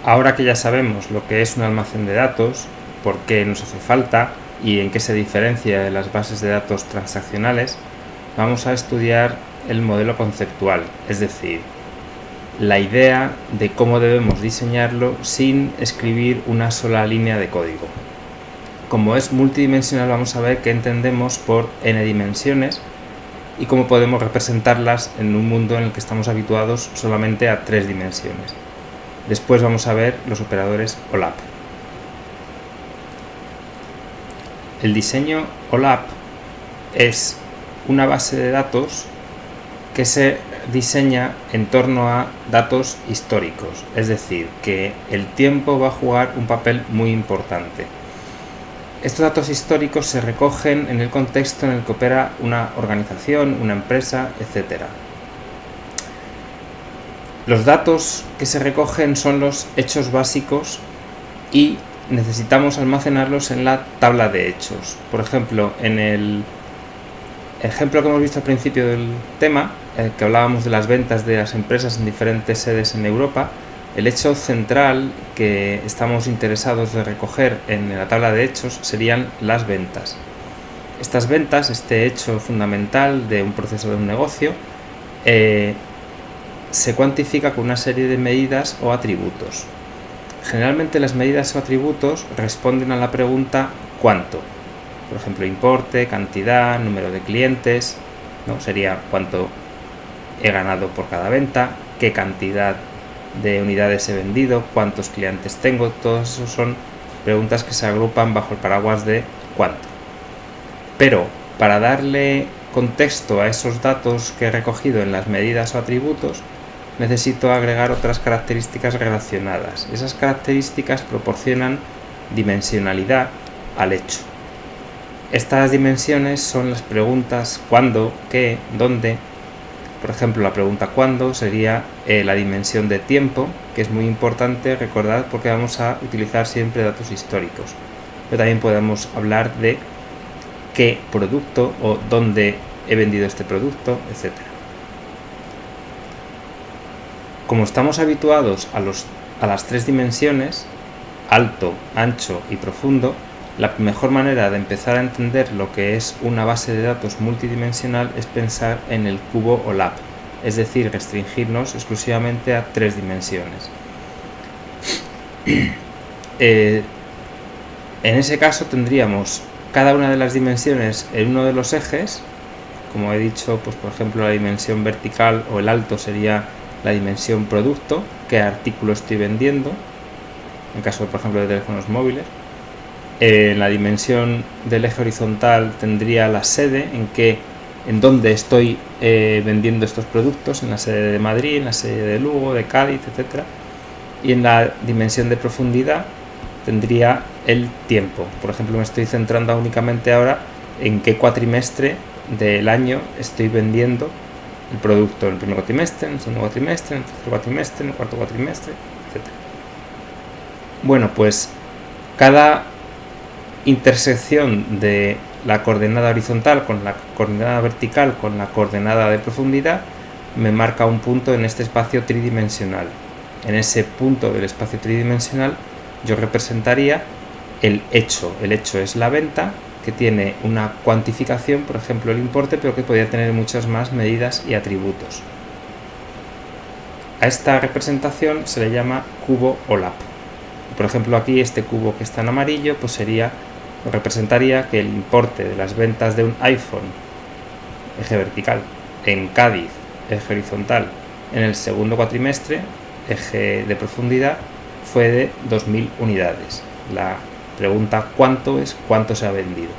Ahora que ya sabemos lo que es un almacén de datos, por qué nos hace falta y en qué se diferencia de las bases de datos transaccionales, vamos a estudiar el modelo conceptual, es decir, la idea de cómo debemos diseñarlo sin escribir una sola línea de código. Como es multidimensional, vamos a ver qué entendemos por n dimensiones y cómo podemos representarlas en un mundo en el que estamos habituados solamente a 3 dimensiones. Después vamos a ver los operadores OLAP. El diseño OLAP es una base de datos que se diseña en torno a datos históricos, es decir, que el tiempo va a jugar un papel muy importante. Estos datos históricos se recogen en el contexto en el que opera una organización, una empresa, etc. Los datos que se recogen son los hechos básicos y necesitamos almacenarlos en la tabla de hechos. Por ejemplo, en el ejemplo que hemos visto al principio del tema, que hablábamos de las ventas de las empresas en diferentes sedes en Europa, el hecho central que estamos interesados de recoger en la tabla de hechos serían las ventas. Estas ventas, este hecho fundamental de un proceso de un negocio, se cuantifica con una serie de medidas o atributos. Generalmente las medidas o atributos responden a la pregunta ¿cuánto? Por ejemplo, importe, cantidad, número de clientes, ¿no? Sería cuánto he ganado por cada venta, qué cantidad de unidades he vendido, cuántos clientes tengo. Todos esos son preguntas que se agrupan bajo el paraguas de cuánto. Pero para darle contexto a esos datos que he recogido en las medidas o atributos, necesito agregar otras características relacionadas. Esas características proporcionan dimensionalidad al hecho. Estas dimensiones son las preguntas cuándo, qué, dónde. Por ejemplo, la pregunta cuándo sería la dimensión de tiempo, que es muy importante, recordad, porque vamos a utilizar siempre datos históricos. Pero también podemos hablar de qué producto o dónde he vendido este producto, etc. Como estamos habituados a las 3 dimensiones, alto, ancho y profundo, la mejor manera de empezar a entender lo que es una base de datos multidimensional es pensar en el cubo OLAP, es decir, restringirnos exclusivamente a 3 dimensiones. En ese caso tendríamos cada una de las dimensiones en uno de los ejes. Como he dicho, pues por ejemplo la dimensión vertical o el alto sería la dimensión producto, qué artículo estoy vendiendo, en caso por ejemplo de teléfonos móviles. En la dimensión del eje horizontal tendría la sede, en dónde estoy vendiendo estos productos, en la sede de Madrid, en la sede de Lugo, de Cádiz, etc. Y en la dimensión de profundidad tendría el tiempo. Por ejemplo, me estoy centrando únicamente ahora en qué cuatrimestre del año estoy vendiendo el producto, en el primer cuatrimestre, en el segundo cuatrimestre, en el tercer cuatrimestre, en el cuarto cuatrimestre, etc. Bueno, pues cada intersección de la coordenada horizontal con la coordenada vertical con la coordenada de profundidad me marca un punto en este espacio tridimensional. En ese punto del espacio tridimensional yo representaría el hecho. El hecho es la venta, que tiene una cuantificación, por ejemplo el importe, pero que podría tener muchas más medidas y atributos. A esta representación se le llama cubo OLAP. Por ejemplo, aquí este cubo que está en amarillo pues representaría que el importe de las ventas de un iPhone, eje vertical, en Cádiz, eje horizontal, en el segundo cuatrimestre, eje de profundidad, fue de 2.000 unidades. La pregunta cuánto es cuánto se ha vendido.